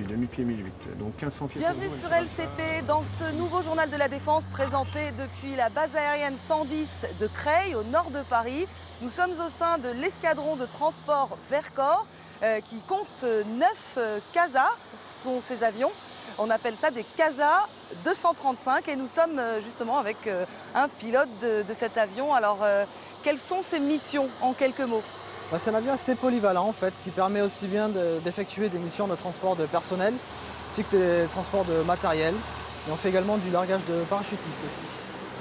1008, demi-pied 1008, donc 1500 pieds. Bienvenue sur LCP dans ce nouveau journal de la Défense présenté depuis la base aérienne 110 de Creil, au nord de Paris. Nous sommes au sein de l'escadron de transport Vercors qui compte 9 CASA, sont ces avions. On appelle ça des CASA 235 et nous sommes justement avec un pilote de cet avion. Alors, quelles sont ses missions en quelques mots? C'est un avion assez polyvalent en fait, qui permet aussi bien d'effectuer des missions de transport de personnel, ainsi que des transports de matériel. Et on fait également du largage de parachutistes aussi.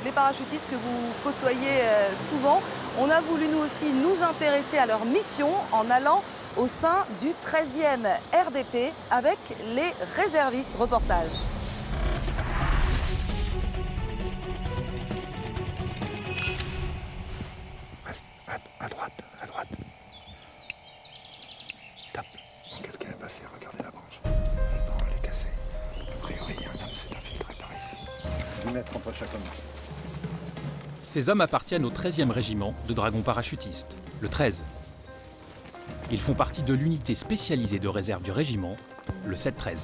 Les parachutistes que vous côtoyez souvent, on a voulu nous aussi nous intéresser à leur mission en allant au sein du 13e RDP avec les réservistes. Reportage. À droite, à droite. Tape. Quelqu'un est passé, regardez la branche. Non, elle est cassée. A priori, un homme s'est infiltré par ici. 10 mètres entre chaque homme. Ces hommes appartiennent au 13e régiment de dragons parachutistes, le 13. Ils font partie de l'unité spécialisée de réserve du régiment, le 7-13.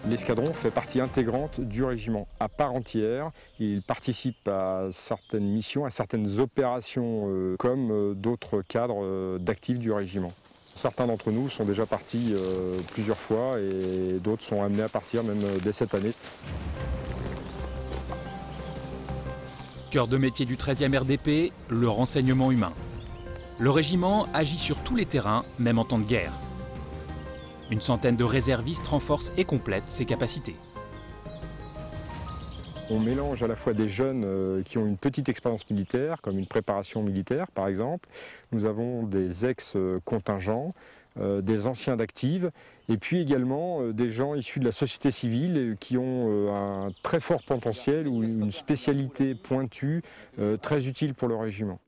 L'escadron fait partie intégrante du régiment à part entière. Il participe à certaines missions, à certaines opérations comme d'autres cadres d'actifs du régiment. Certains d'entre nous sont déjà partis plusieurs fois et d'autres sont amenés à partir même dès cette année. Cœur de métier du 13e RDP, le renseignement humain. Le régiment agit sur tous les terrains, même en temps de guerre. Une centaine de réservistes renforcent et complètent ses capacités. On mélange à la fois des jeunes qui ont une petite expérience militaire, comme une préparation militaire par exemple. Nous avons des ex-contingents, des anciens d'active, et puis également des gens issus de la société civile qui ont un très fort potentiel ou une spécialité pointue très utile pour le régiment.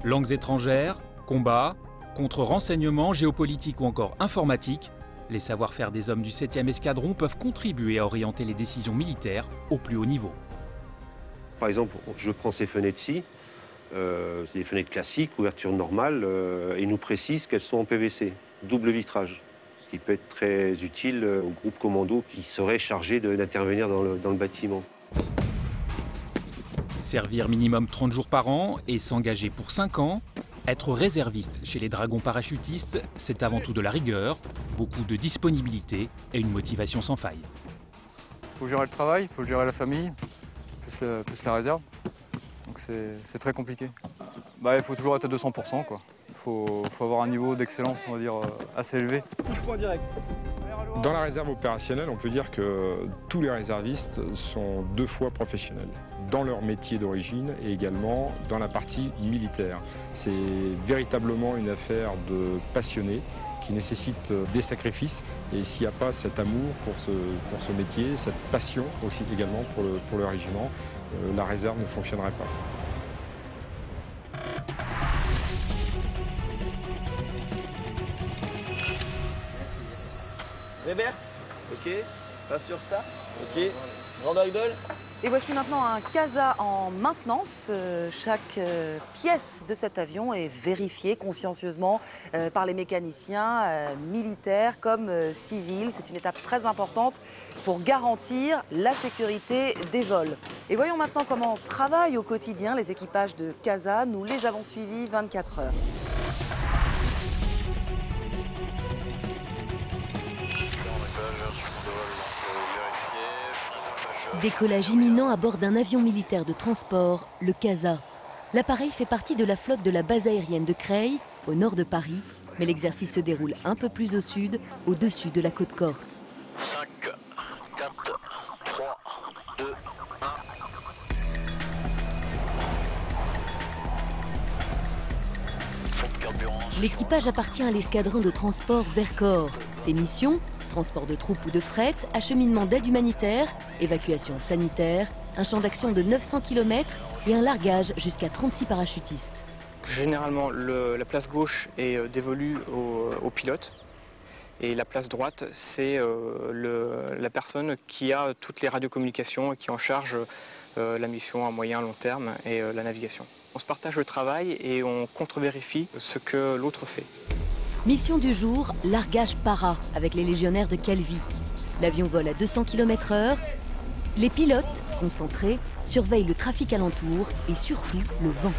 Langues étrangères, combats, contre-renseignements, géopolitique ou encore informatique, les savoir-faire des hommes du 7e escadron peuvent contribuer à orienter les décisions militaires au plus haut niveau. Par exemple, je prends ces fenêtres-ci, c'est des fenêtres classiques, ouverture normale, et nous précise qu'elles sont en PVC, double vitrage, ce qui peut être très utile au groupe commando qui serait chargé d'intervenir dans le bâtiment. Servir minimum 30 jours par an et s'engager pour 5 ans, être réserviste chez les dragons parachutistes, c'est avant tout de la rigueur, beaucoup de disponibilité et une motivation sans faille. Il faut gérer le travail, il faut gérer la famille, plus la réserve. Donc c'est très compliqué. Il faut toujours être à 200%, quoi. Il faut avoir un niveau d'excellence, on va dire, assez élevé. Dans la réserve opérationnelle, on peut dire que tous les réservistes sont 2 fois professionnels, dans leur métier d'origine et également dans la partie militaire. C'est véritablement une affaire de passionnés qui nécessite des sacrifices, et s'il n'y a pas cet amour pour ce métier, cette passion aussi également pour le régiment, la réserve ne fonctionnerait pas. Weber, ok, pas sur ça, ok, grande idole. Et voici maintenant un CASA en maintenance. Chaque pièce de cet avion est vérifiée consciencieusement par les mécaniciens militaires comme civils. C'est une étape très importante pour garantir la sécurité des vols. Et voyons maintenant comment travaillent au quotidien les équipages de CASA. Nous les avons suivis 24 heures. Décollage imminent à bord d'un avion militaire de transport, le CASA. L'appareil fait partie de la flotte de la base aérienne de Creil, au nord de Paris, mais l'exercice se déroule un peu plus au sud, au-dessus de la côte corse. 5, 4, 3, 2, 1. L'équipage appartient à l'escadron de transport Vercors. Ses missions, transport de troupes ou de fret, acheminement d'aide humanitaire, évacuation sanitaire, un champ d'action de 900 km et un largage jusqu'à 36 parachutistes. Généralement, la place gauche est dévolue aux pilotes Et la place droite, c'est la personne qui a toutes les radiocommunications et qui est en charge la mission à moyen long terme et la navigation. On se partage le travail et on contre-vérifie ce que l'autre fait. Mission du jour, largage para avec les légionnaires de Calvi. L'avion vole à 200 km/h. Les pilotes, concentrés, surveillent le trafic alentour et surtout le vent.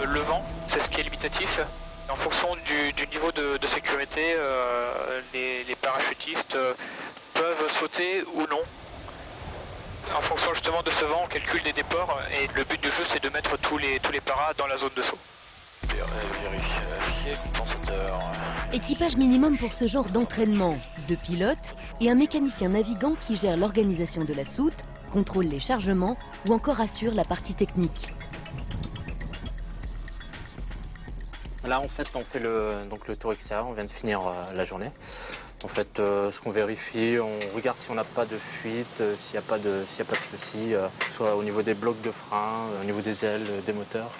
Le vent, c'est ce qui est limitatif. En fonction du niveau de sécurité, les parachutistes peuvent sauter ou non. En fonction justement de ce vent, on calcule les déports et le but du jeu c'est de mettre tous les paras dans la zone de saut. Vérifier compensateur. Équipage minimum pour ce genre d'entraînement, 2 pilotes et un mécanicien navigant qui gère l'organisation de la soute, contrôle les chargements ou encore assure la partie technique. Là en fait on fait le tour extérieur, on vient de finir la journée. En fait ce qu'on vérifie, on regarde si on n'a pas de fuite, s'il n'y a pas de soucis, soit au niveau des blocs de frein, au niveau des ailes, des moteurs.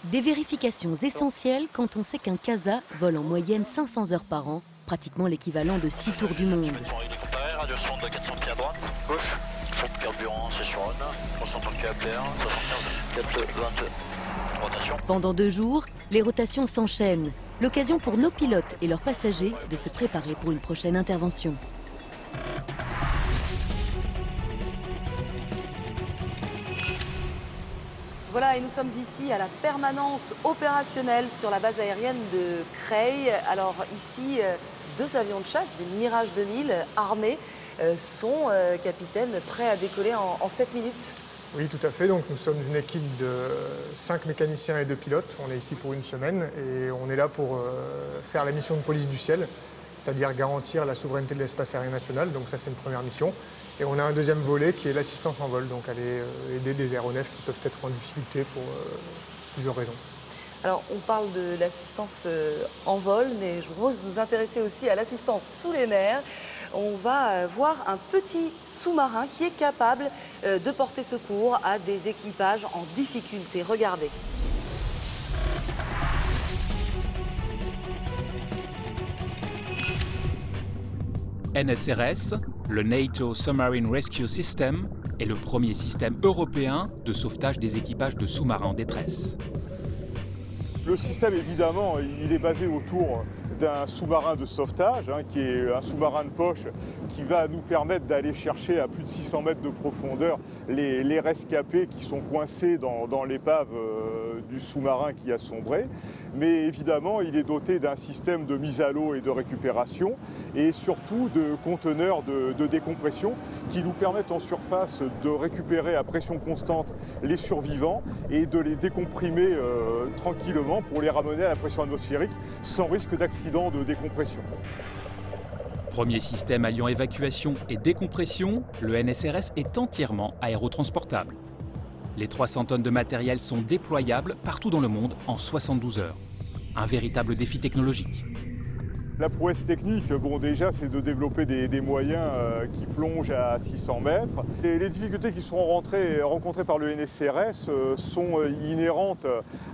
Des vérifications essentielles quand on sait qu'un CASA vole en moyenne 500 heures par an, pratiquement l'équivalent de 6 tours du monde. Radio sonde de 400 pieds à droite, gauche, fond de carburant, c'est sur on, 330 pieds à plaire, 75, 4, 22. Rotation. Pendant 2 jours, les rotations s'enchaînent. L'occasion pour nos pilotes et leurs passagers de se préparer pour une prochaine intervention. Voilà, et nous sommes ici à la permanence opérationnelle sur la base aérienne de Creil. Alors ici, 2 avions de chasse, des Mirage 2000 armés, sont, capitaine, prêts à décoller en 7 minutes. Oui, tout à fait. Donc, nous sommes une équipe de 5 mécaniciens et 2 pilotes. On est ici pour une semaine et on est là pour faire la mission de police du ciel, c'est-à-dire garantir la souveraineté de l'espace aérien national. Donc ça, c'est une première mission. Et on a un deuxième volet qui est l'assistance en vol, donc aller aider des aéronefs qui peuvent être en difficulté pour plusieurs raisons. Alors, on parle de l'assistance en vol, mais je vous propose de nous intéresser aussi à l'assistance sous les mers. On va voir un petit sous-marin qui est capable de porter secours à des équipages en difficulté. Regardez. NSRS, le NATO Submarine Rescue System, est le premier système européen de sauvetage des équipages de sous-marins en détresse. Le système, évidemment, il est basé autour d'un sous-marin de sauvetage, qui est un sous-marin de poche qui va nous permettre d'aller chercher à plus de 600 mètres de profondeur les rescapés qui sont coincés dans l'épave du sous-marin qui a sombré. Mais évidemment, il est doté d'un système de mise à l'eau et de récupération et surtout de conteneurs de décompression qui nous permettent en surface de récupérer à pression constante les survivants et de les décomprimer tranquillement pour les ramener à la pression atmosphérique sans risque d'accident de décompression. Premier système alliant évacuation et décompression, le NSRS est entièrement aérotransportable. Les 300 tonnes de matériel sont déployables partout dans le monde en 72 heures. Un véritable défi technologique. La prouesse technique, bon déjà c'est de développer des moyens qui plongent à 600 mètres. Et les difficultés qui seront rencontrées par le NSRS sont inhérentes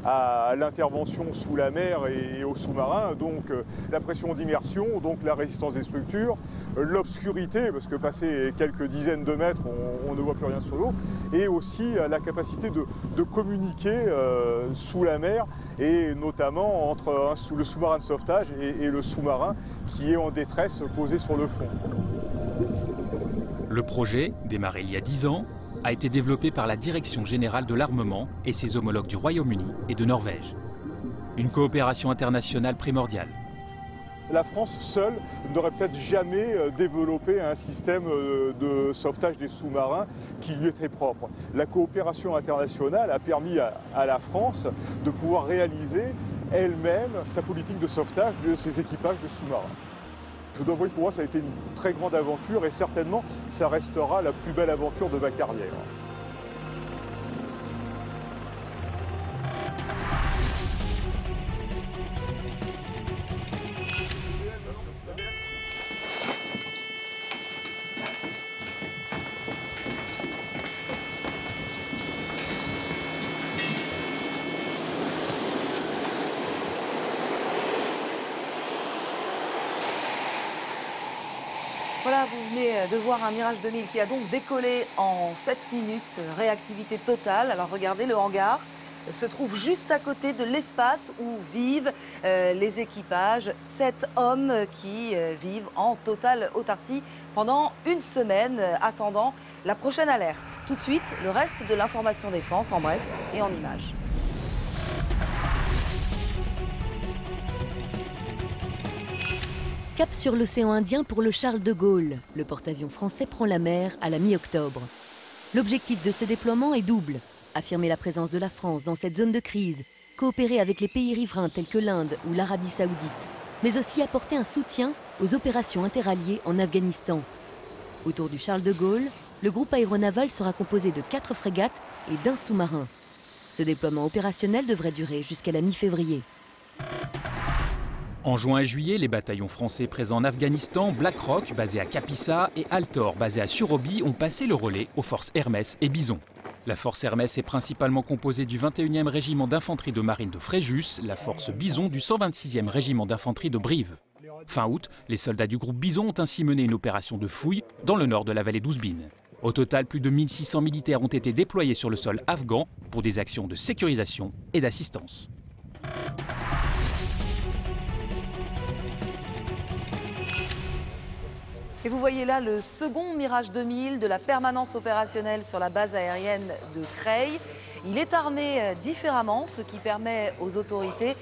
à l'intervention sous la mer et au sous-marin, donc la pression d'immersion, donc la résistance des structures, l'obscurité, parce que passé quelques dizaines de mètres, on ne voit plus rien sur l'eau, et aussi la capacité de communiquer sous la mer, et notamment entre le sous-marin de sauvetage et le sous-marin qui est en détresse posé sur le fond. Le projet, démarré il y a 10 ans, a été développé par la Direction générale de l'armement et ses homologues du Royaume-Uni et de Norvège. Une coopération internationale primordiale. La France seule n'aurait peut-être jamais développé un système de sauvetage des sous-marins qui lui est très propre. La coopération internationale a permis à la France de pouvoir réaliser elle-même sa politique de sauvetage de ses équipages de sous-marins. Je dois avouer que pour moi ça a été une très grande aventure et certainement ça restera la plus belle aventure de ma carrière. Voilà, vous venez de voir un Mirage 2000 qui a donc décollé en 7 minutes, réactivité totale. Alors regardez, le hangar se trouve juste à côté de l'espace où vivent les équipages. 7 hommes qui vivent en totale autarcie pendant une semaine, attendant la prochaine alerte. Tout de suite, le reste de l'information défense en bref et en images. Cap sur l'océan Indien pour le Charles de Gaulle. Le porte-avions français prend la mer à la mi-octobre. L'objectif de ce déploiement est double. Affirmer la présence de la France dans cette zone de crise, coopérer avec les pays riverains tels que l'Inde ou l'Arabie Saoudite, mais aussi apporter un soutien aux opérations interalliées en Afghanistan. Autour du Charles de Gaulle, le groupe aéronaval sera composé de 4 frégates et d'un sous-marin. Ce déploiement opérationnel devrait durer jusqu'à la mi-février. En juin et juillet, les bataillons français présents en Afghanistan, Black Rock, basé à Kapisa, et Altor, basé à Surobi, ont passé le relais aux forces Hermès et Bison. La force Hermès est principalement composée du 21e régiment d'infanterie de marine de Fréjus, la force Bison du 126e régiment d'infanterie de Brive. Fin août, les soldats du groupe Bison ont ainsi mené une opération de fouille dans le nord de la vallée d'Ouzbine. Au total, plus de 1600 militaires ont été déployés sur le sol afghan pour des actions de sécurisation et d'assistance. Et vous voyez là le second Mirage 2000 de la permanence opérationnelle sur la base aérienne de Creil. Il est armé différemment, ce qui permet aux autorités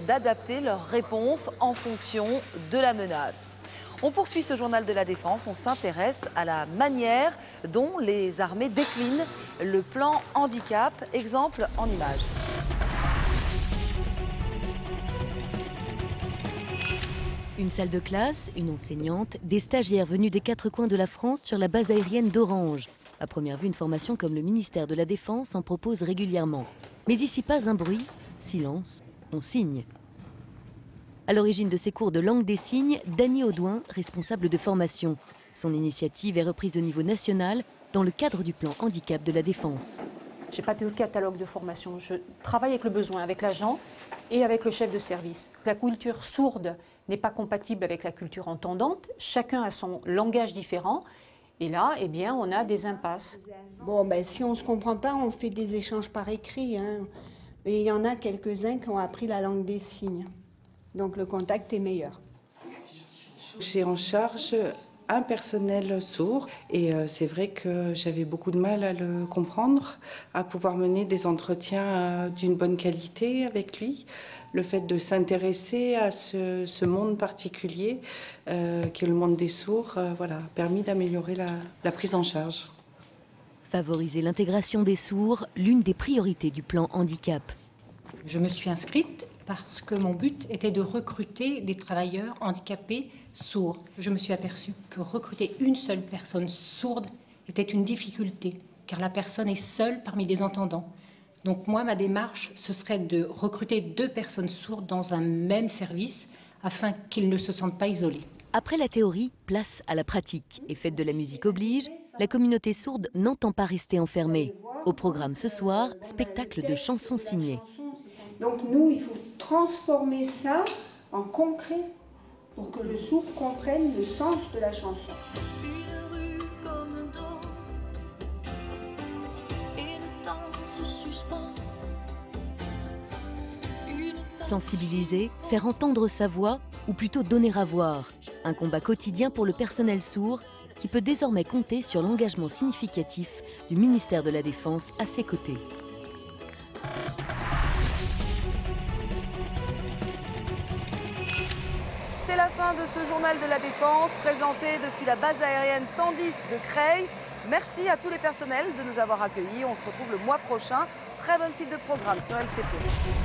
d'adapter leurs réponses en fonction de la menace. On poursuit ce journal de la défense, on s'intéresse à la manière dont les armées déclinent le plan handicap. Exemple en images. Une salle de classe, une enseignante, des stagiaires venus des 4 coins de la France sur la base aérienne d'Orange. À première vue, une formation comme le ministère de la Défense en propose régulièrement. Mais ici, pas un bruit, silence, on signe. À l'origine de ces cours de langue des signes, Dany Audouin, responsable de formation. Son initiative est reprise au niveau national dans le cadre du plan handicap de la Défense. Je n'ai pas de catalogue de formation, je travaille avec le besoin, avec l'agent et avec le chef de service. La culture sourde n'est pas compatible avec la culture entendante, chacun a son langage différent et là, eh bien, on a des impasses. Bon, ben, si on ne se comprend pas, on fait des échanges par écrit, hein. Et il y en a quelques-uns qui ont appris la langue des signes, donc le contact est meilleur. J'ai en charge un personnel sourd et c'est vrai que j'avais beaucoup de mal à le comprendre, à pouvoir mener des entretiens d'une bonne qualité avec lui. Le fait de s'intéresser à ce monde particulier qui est le monde des sourds, voilà, a permis d'améliorer la prise en charge. Favoriser l'intégration des sourds, l'une des priorités du plan handicap. Je me suis inscrite parce que mon but était de recruter des travailleurs handicapés sourds. Je me suis aperçue que recruter une seule personne sourde était une difficulté, car la personne est seule parmi les entendants. Donc moi, ma démarche, ce serait de recruter 2 personnes sourdes dans un même service, afin qu'ils ne se sentent pas isolés. Après la théorie, place à la pratique. Et fête de la musique oblige, la communauté sourde n'entend pas rester enfermée. Au programme ce soir, spectacle de chansons signées. Donc nous, il faut transformer ça en concret pour que le sourd comprenne le sens de la chanson. Sensibiliser, faire entendre sa voix ou plutôt donner à voir. Un combat quotidien pour le personnel sourd qui peut désormais compter sur l'engagement significatif du ministère de la Défense à ses côtés. C'est la fin de ce journal de la défense présenté depuis la base aérienne 110 de Creil. Merci à tous les personnels de nous avoir accueillis. On se retrouve le mois prochain. Très bonne suite de programme sur LCP.